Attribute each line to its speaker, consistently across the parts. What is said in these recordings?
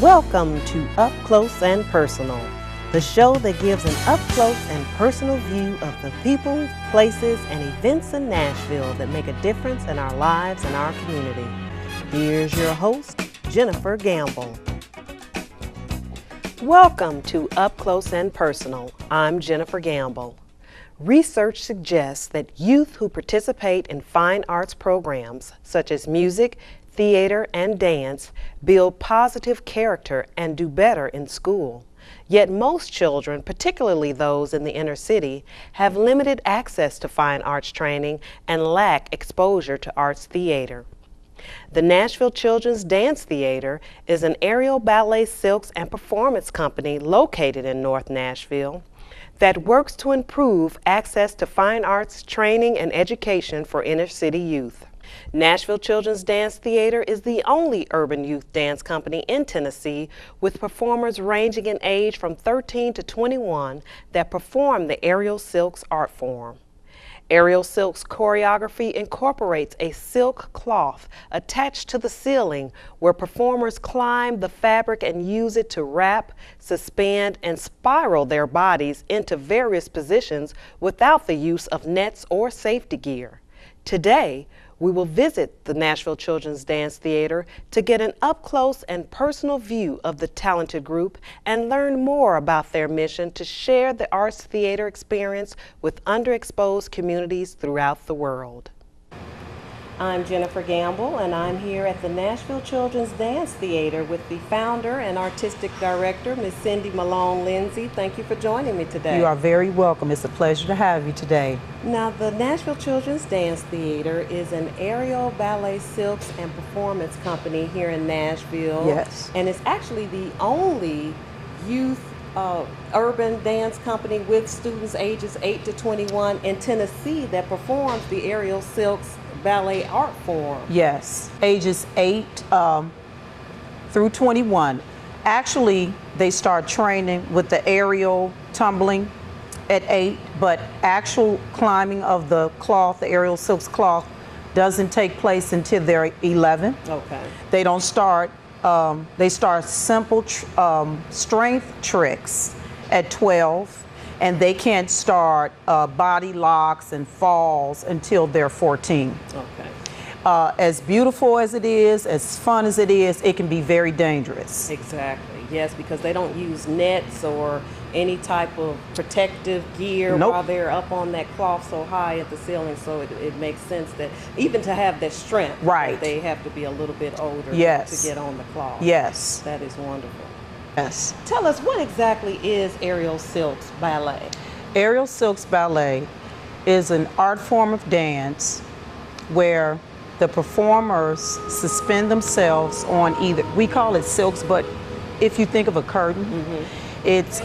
Speaker 1: Welcome to Up Close and Personal, the show that gives an up-close and personal view of the people, places, and events in Nashville that make a difference in our lives and our community. Here's your host, Jennifer Gamble. Welcome to Up Close and Personal. I'm Jennifer Gamble. Research suggests that youth who participate in fine arts programs, such as music, theater, and dance, build positive character and do better in school. Yet most children, particularly those in the inner city, have limited access to fine arts training and lack exposure to arts theater. The Nashville Children's Dance Theater is an aerial ballet, silks, and performance company located in North Nashville that works to improve access to fine arts training and education for inner city youth. Nashville Children's Dance Theater is the only urban youth dance company in Tennessee with performers ranging in age from 13 to 21 that perform the aerial silks art form. Aerial silks choreography incorporates a silk cloth attached to the ceiling where performers climb the fabric and use it to wrap, suspend, and spiral their bodies into various positions without the use of nets or safety gear. Today, we will visit the Nashville Children's Dance Theater to get an up-close and personal view of the talented group and learn more about their mission to share the arts theater experience with underexposed communities throughout the world. I'm Jennifer Gamble, and I'm here at the Nashville Children's Dance Theater with the founder and artistic director, Ms. Cindy Malone Lindsay. Thank you for joining me today.
Speaker 2: You are very welcome. It's a pleasure to have you today.
Speaker 1: Now, the Nashville Children's Dance Theater is an aerial ballet, silks, and performance company here in Nashville.
Speaker 2: Yes.
Speaker 1: And it's actually the only youth urban dance company with students ages 8 to 21 in Tennessee that performs the aerial silks ballet art form.
Speaker 2: Yes, ages 8 through 21. Actually, they start training with the aerial tumbling at 8, but actual climbing of the cloth, the aerial silks cloth, doesn't take place until they're 11.
Speaker 1: Okay.
Speaker 2: They don't start, they start simple strength tricks at 12. And they can't start body locks and falls until they're 14.
Speaker 1: Okay.
Speaker 2: As beautiful as it is, as fun as it is, it can be very dangerous.
Speaker 1: Exactly, yes, because they don't use nets or any type of protective gear while they're up on that cloth so high at the ceiling, so it makes sense that even to have that strength,
Speaker 2: right,
Speaker 1: they have to be a little bit older
Speaker 2: yes,
Speaker 1: to get on the cloth.
Speaker 2: Yes.
Speaker 1: That is wonderful.
Speaker 2: Yes.
Speaker 1: Tell us, what exactly is aerial silks ballet?
Speaker 2: Aerial silks ballet is an art form of dance where the performers suspend themselves on either, we call it silks, but if you think of a curtain, it's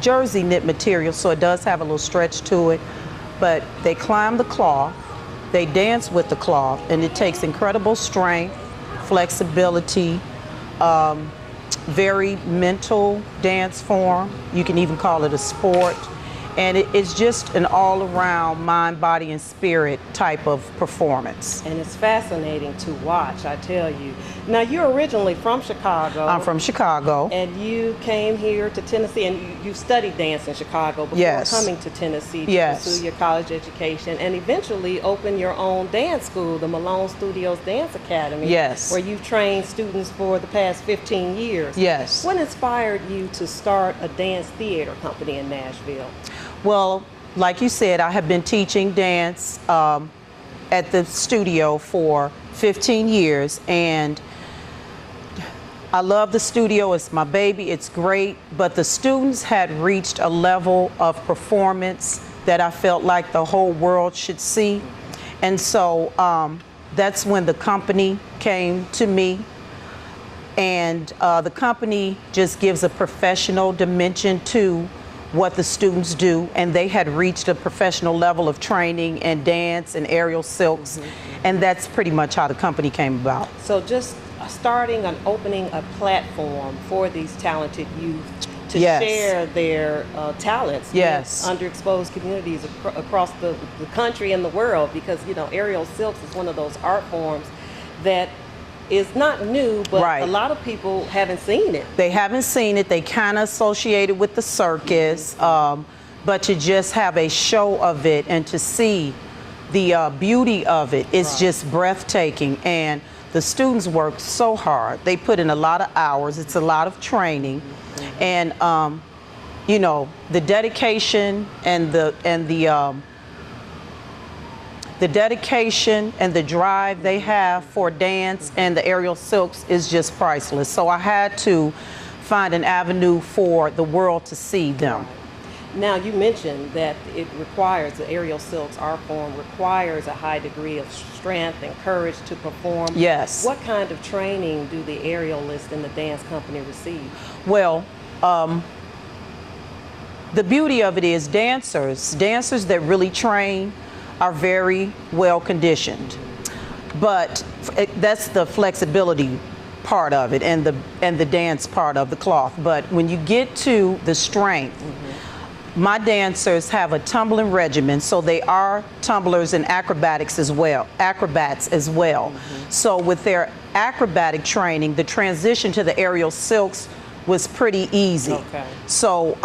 Speaker 2: jersey knit material, so it does have a little stretch to it, but they climb the cloth, they dance with the cloth, and it takes incredible strength, flexibility, very mental dance form. You can even call it a sport. And it's just an all-around mind, body, and spirit type of performance.
Speaker 1: And it's fascinating to watch, I tell you. Now, you're originally from Chicago.
Speaker 2: I'm from Chicago.
Speaker 1: And you came here to Tennessee, and you studied dance in Chicago before coming to Tennessee to pursue your college education, and eventually open your own dance school, the Malone Studios Dance Academy, where you've trained students for the past 15 years.
Speaker 2: Yes.
Speaker 1: What inspired you to start a dance theater company in Nashville?
Speaker 2: Well, like you said, I have been teaching dance at the studio for 15 years, and I love the studio. It's my baby. It's great. But the students had reached a level of performance that I felt like the whole world should see. And so that's when the company came to me. And the company just gives a professional dimension to what the students do, and they had reached a professional level of training and dance and aerial silks, and that's pretty much how the company came about. So
Speaker 1: just starting and opening a platform for these talented youth to share their talents with underexposed communities across the country and the world, because, you know, aerial silks is one of those art forms that is not new, but
Speaker 2: Right.
Speaker 1: a lot of people haven't seen it.
Speaker 2: They haven't seen it. They kind of associate it with the circus, but to just have a show of it and to see the beauty of it, it's
Speaker 1: Right.
Speaker 2: just breathtaking. And the students work so hard. They put in a lot of hours. It's a lot of training, and you know, the dedication and the dedication and the drive they have for dance and the aerial silks is just priceless. So I had to find an avenue for the world to see them.
Speaker 1: Now, you mentioned that it requires, the aerial silks art form requires a high degree of strength and courage to perform.
Speaker 2: Yes.
Speaker 1: What kind of training do the aerialists in the dance company receive?
Speaker 2: Well, the beauty of it is dancers that really train are very well conditioned. But that's the flexibility part of it and the dance part of the cloth. But when you get to the strength, my dancers have a tumbling regimen, so they are tumblers and acrobats as well. So with their acrobatic training, the transition to the aerial silks was pretty easy.
Speaker 1: Okay.
Speaker 2: So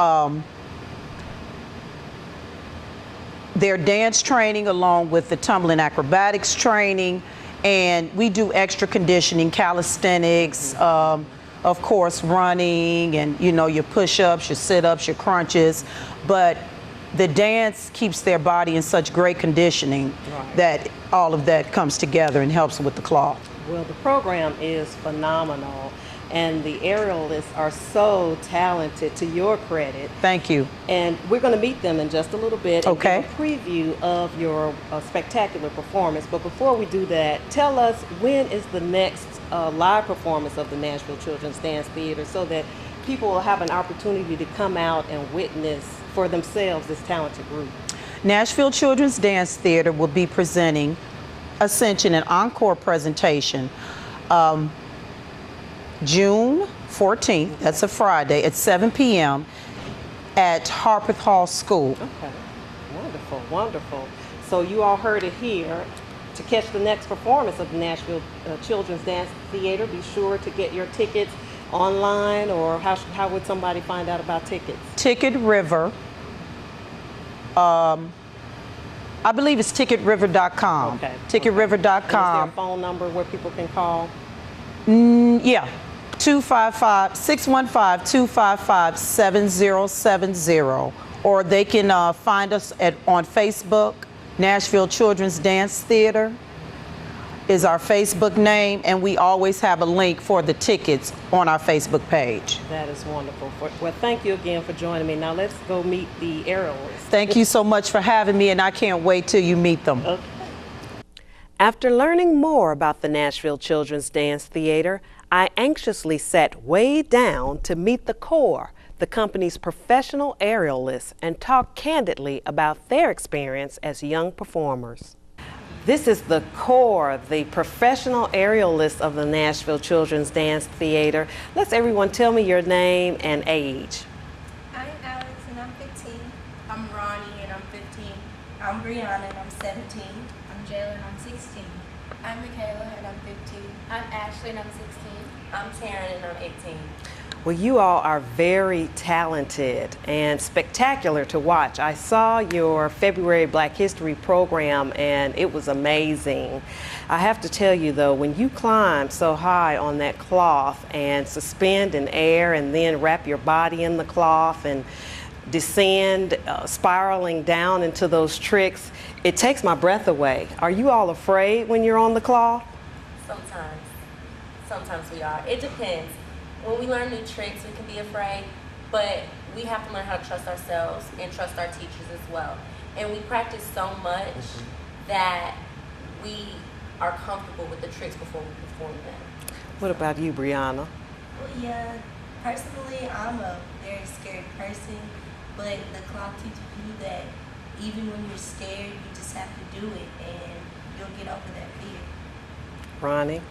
Speaker 2: their dance training along with the tumbling acrobatics training, and we do extra conditioning, calisthenics, of course running, and you know, your push-ups, your sit-ups, your crunches, but the dance keeps their body in such great conditioning that all of that comes together and helps with the cloth.
Speaker 1: Well, the program is phenomenal, and the aerialists are so talented, to your credit.
Speaker 2: Thank you.
Speaker 1: And we're going to meet them in just a little bit and
Speaker 2: Okay.
Speaker 1: give a preview of your spectacular performance. But before we do that, tell us, when is the next live performance of the Nashville Children's Dance Theater, so that people will have an opportunity to come out and witness for themselves this talented group?
Speaker 2: Nashville Children's Dance Theater will be presenting Ascension, an encore presentation, June 14th, that's a Friday, at 7 p.m. at Harpeth Hall School.
Speaker 1: Okay, wonderful, wonderful. So you all heard it here. To catch the next performance of the Nashville Children's Dance Theater, be sure to get your tickets online, or how would somebody find out about tickets?
Speaker 2: Ticket River. I believe it's ticketriver.com.
Speaker 1: Okay.
Speaker 2: Ticketriver.com.
Speaker 1: And is there a phone number where people can call?
Speaker 2: Yeah. 615-255-7070. Or they can find us on Facebook. Nashville Children's Dance Theater is our Facebook name, and we always have a link for the tickets on our Facebook page.
Speaker 1: That is wonderful. Well, thank you again for joining me. Now let's go meet the aerialists.
Speaker 2: Thank you so much for having me, and I can't wait till you meet them.
Speaker 1: Okay. After learning more about the Nashville Children's Dance Theater, I anxiously sat way down to meet the core, the company's professional aerialists, and talk candidly about their experience as young performers. This is the core, the professional aerialists of the Nashville Children's Dance Theater. Let's everyone tell me your name and age.
Speaker 3: I'm Alex and I'm 15. I'm Ronnie and I'm 15. I'm Brianna and I'm 17. I'm Jayla and I'm 16. I'm Michaela and I'm 15. I'm Ashley and I'm 16. I'm Taryn and I'm 18.
Speaker 1: Well, you all are very talented and spectacular to watch. I saw your February Black History program and it was amazing. I have to tell you though, when you climb so high on that cloth and suspend in air and then wrap your body in the cloth and descend, spiraling down into those tricks, it takes my breath away. Are you all afraid when you're on the cloth?
Speaker 4: Sometimes. Sometimes we are. It depends. When we learn new tricks, we can be afraid, but we have to learn how to trust ourselves and trust our teachers as well. And we practice so much that we are comfortable with the tricks before we perform them.
Speaker 1: What about you, Brianna?
Speaker 3: Well, yeah, personally, I'm a very scared person, but the cloth teaches you that even when you're scared, you just have to do it and you'll get over that fear.
Speaker 1: Ronnie?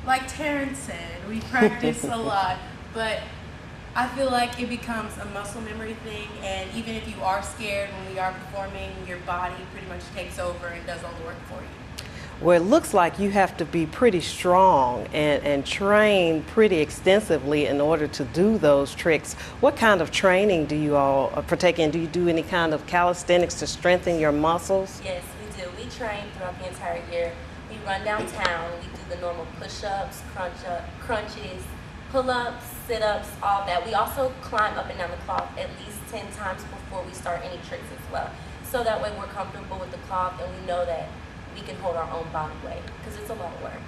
Speaker 5: Like Taryn said, we practice a lot, but I feel like it becomes a muscle memory thing, and even if you are scared when we are performing, your body pretty much takes over and does all the work for you.
Speaker 1: Well, it looks like you have to be pretty strong and train pretty extensively in order to do those tricks. What kind of training do you all partake in? Do you do any kind of calisthenics to strengthen your muscles?
Speaker 4: Yes, we do. We train throughout the entire year. We run downtown. We do the normal push-ups, crunches, pull-ups, sit-ups, all that. We also climb up and down the clock at least 10 times before we start any tricks as well. So that way we're comfortable with the clock and we know that we can hold our own body weight because it's a lot of work.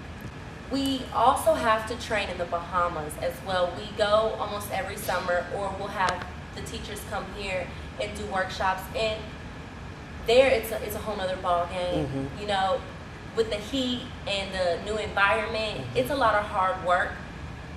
Speaker 4: We also have to train in the Bahamas as well. We go almost every summer, or we'll have the teachers come here and do workshops, and there it's a whole nother ball game. You know, with the heat and the new environment, it's a lot of hard work,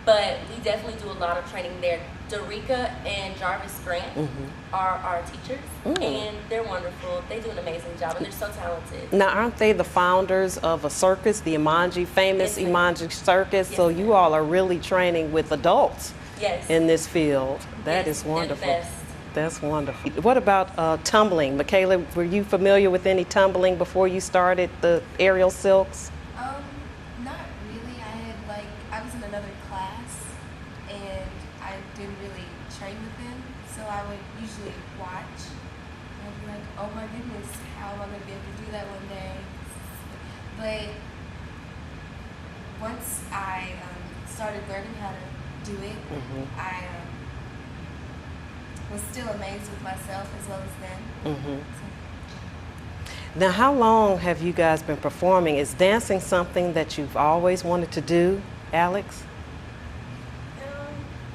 Speaker 4: but we definitely do a lot of training there. Dorica and Jarvis Grant are our teachers, and they're wonderful. They do an amazing job, and they're so talented.
Speaker 1: Now, aren't they the founders of a circus, the Imanji, famous
Speaker 4: Yes, ma'am.
Speaker 1: Imanji Circus?
Speaker 4: Yes,
Speaker 1: So
Speaker 4: ma'am.
Speaker 1: you all are really training with adults
Speaker 4: Yes.
Speaker 1: in this field. That
Speaker 4: Yes,
Speaker 1: is
Speaker 4: they're the
Speaker 1: wonderful.
Speaker 4: best.
Speaker 1: That's wonderful. What about tumbling? Michaela, were you familiar with any tumbling before you started the aerial silks?
Speaker 3: Not really. I was in another class and I didn't really train with them, so I would usually watch and I'd be like, oh my goodness, how am I gonna be able to do that one day? But once I started learning how to do it, I was still amazed with myself as well as them. So,
Speaker 1: Now, how long have you guys been performing? Is dancing something that you've always wanted to do, Alex?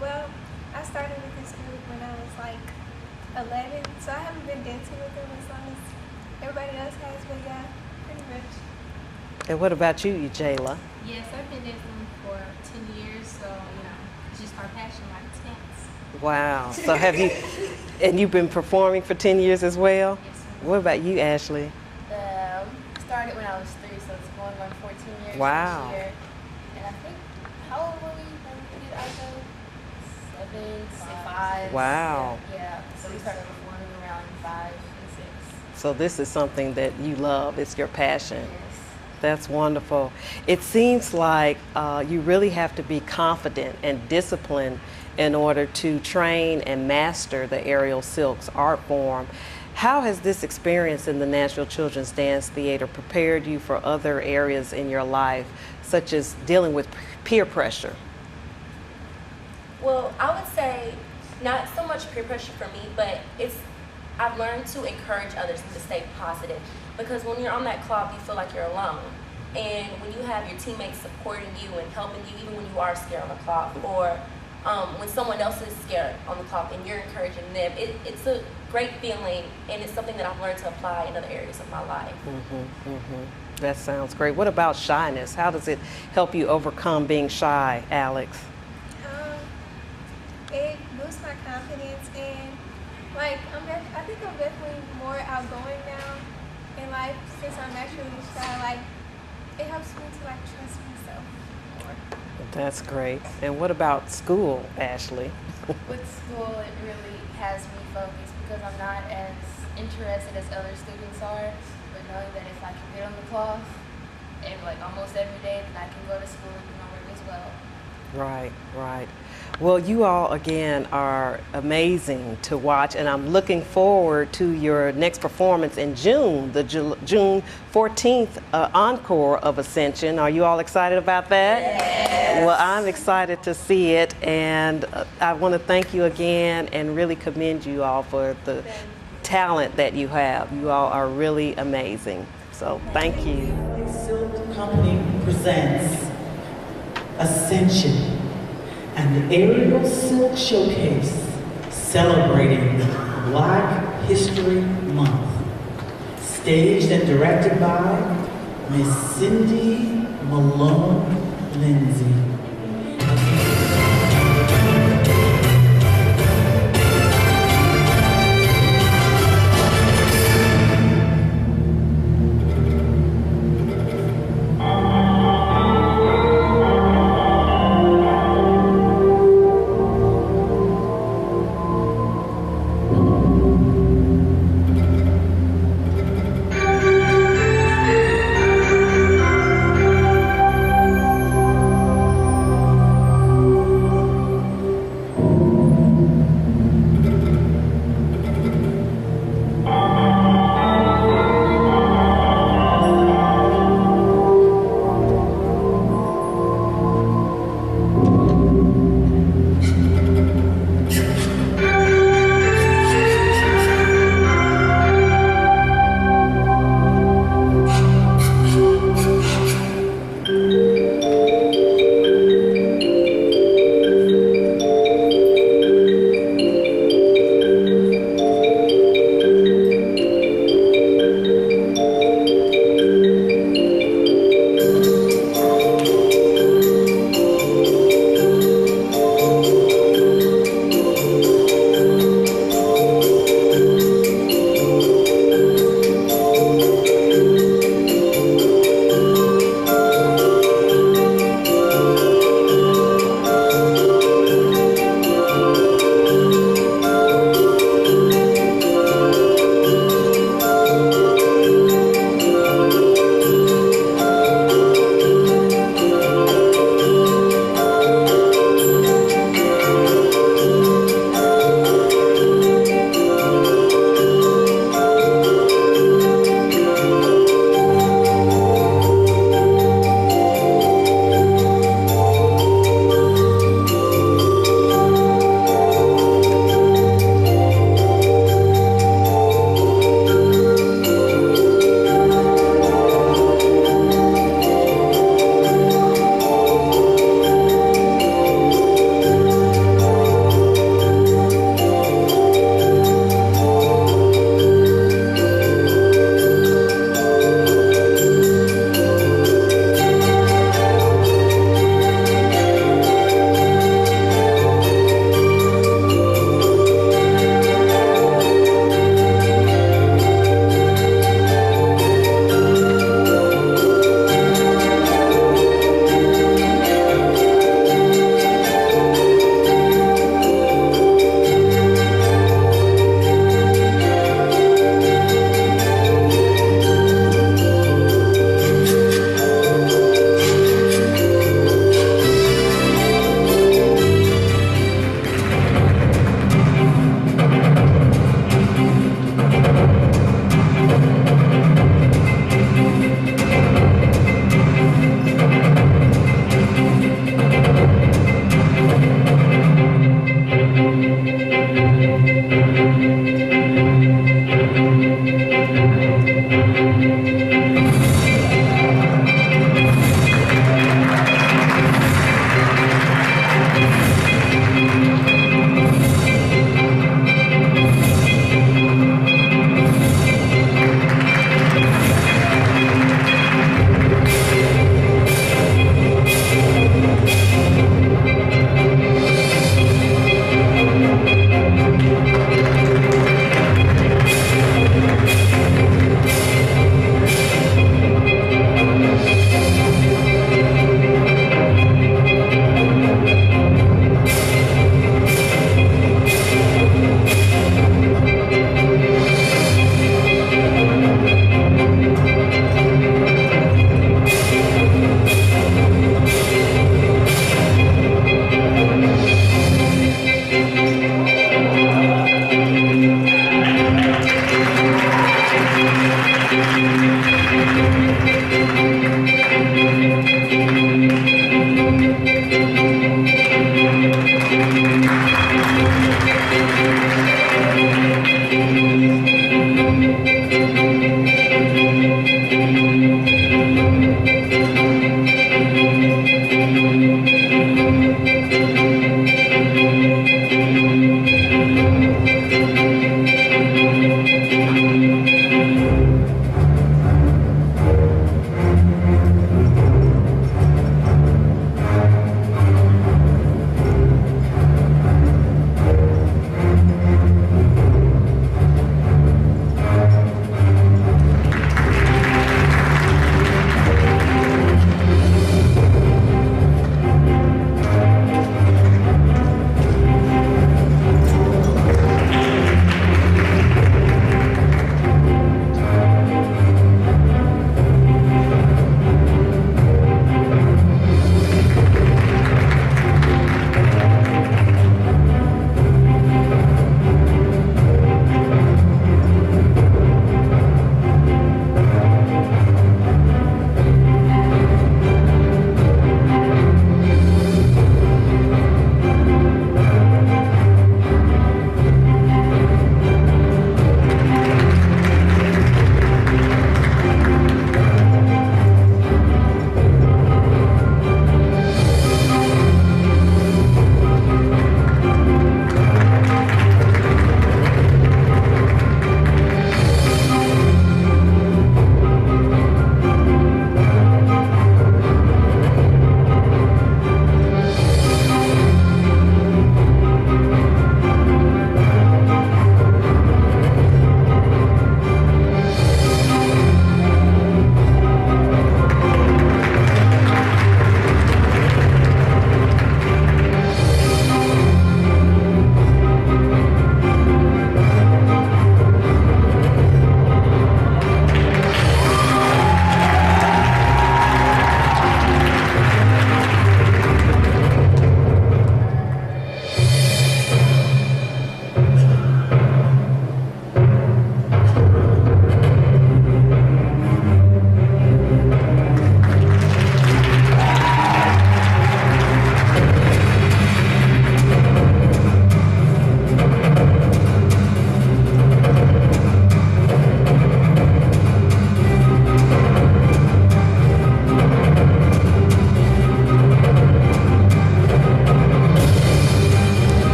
Speaker 3: well, I started with this group when I was like 11, so I haven't been dancing with them as long as everybody else has, but yeah, pretty much.
Speaker 1: And what about you, Jayla?
Speaker 6: Yes, I've been dancing for 10 years, so, you know, it's just our passion, like it's dance.
Speaker 1: Wow. So have you, and you've been performing for 10 years as well?
Speaker 6: Yes,
Speaker 1: What about you, Ashley?
Speaker 6: Started when I was 3, so it's going on 14 years
Speaker 1: Wow.
Speaker 6: this year. And I think, how old were we when we did our show? 7, 5.
Speaker 1: Wow.
Speaker 6: Yeah, so we started performing around 5 and 6.
Speaker 1: So this is something that you love, it's your passion.
Speaker 6: Yes.
Speaker 1: That's wonderful. It seems like you really have to be confident and disciplined in order to train and master the aerial silks art form. How has this experience in the Nashville Children's Dance Theater prepared you for other areas in your life, such as dealing with peer pressure?
Speaker 4: Well, I would say not so much peer pressure for me, but I've learned to encourage others and to stay positive, because when you're on that clock, you feel like you're alone. And when you have your teammates supporting you and helping you, even when you are scared on the clock, or when someone else is scared on the clock and you're encouraging them, it's a great feeling, and it's something that I've learned to apply in other areas of my life.
Speaker 1: That sounds great. What about shyness? How does it help you overcome being shy, Alex?
Speaker 3: It boosts my confidence, and like I think I'm definitely more outgoing now in life since I'm naturally shy. Like it helps me to like trust myself more.
Speaker 1: That's great. And what about school, Ashley?
Speaker 6: With school, it really has me focused because I'm not as interested as other students are. But knowing that if I can get on the cloth and like almost every day, then I can go to school and do my work as well.
Speaker 1: Right, right. Well, you all again are amazing to watch, and I'm looking forward to your next performance in June, the June 14th encore of Ascension. Are you all excited about that? Yes. Well, I'm excited to see it, and I want to thank you again and really commend you all for the talent that you have. You all are really amazing. So thank you.
Speaker 7: Silk Company presents Ascension and the Aerial Silk Showcase celebrating Black History Month. Staged and directed by Miss Cindy Malone Lindsay.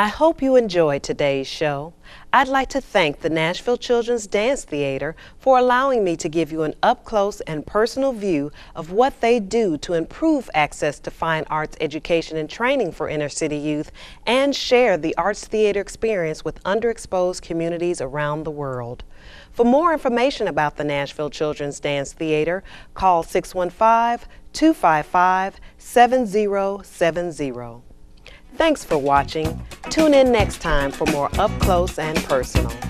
Speaker 1: I hope you enjoyed today's show. I'd like to thank the Nashville Children's Dance Theater for allowing me to give you an up-close and personal view of what they do to improve access to fine arts education and training for inner-city youth and share the arts theater experience with underexposed communities around the world. For more information about the Nashville Children's Dance Theater, call 615-255-7070. Thanks for watching. Tune in next time for more Up Close and Personal.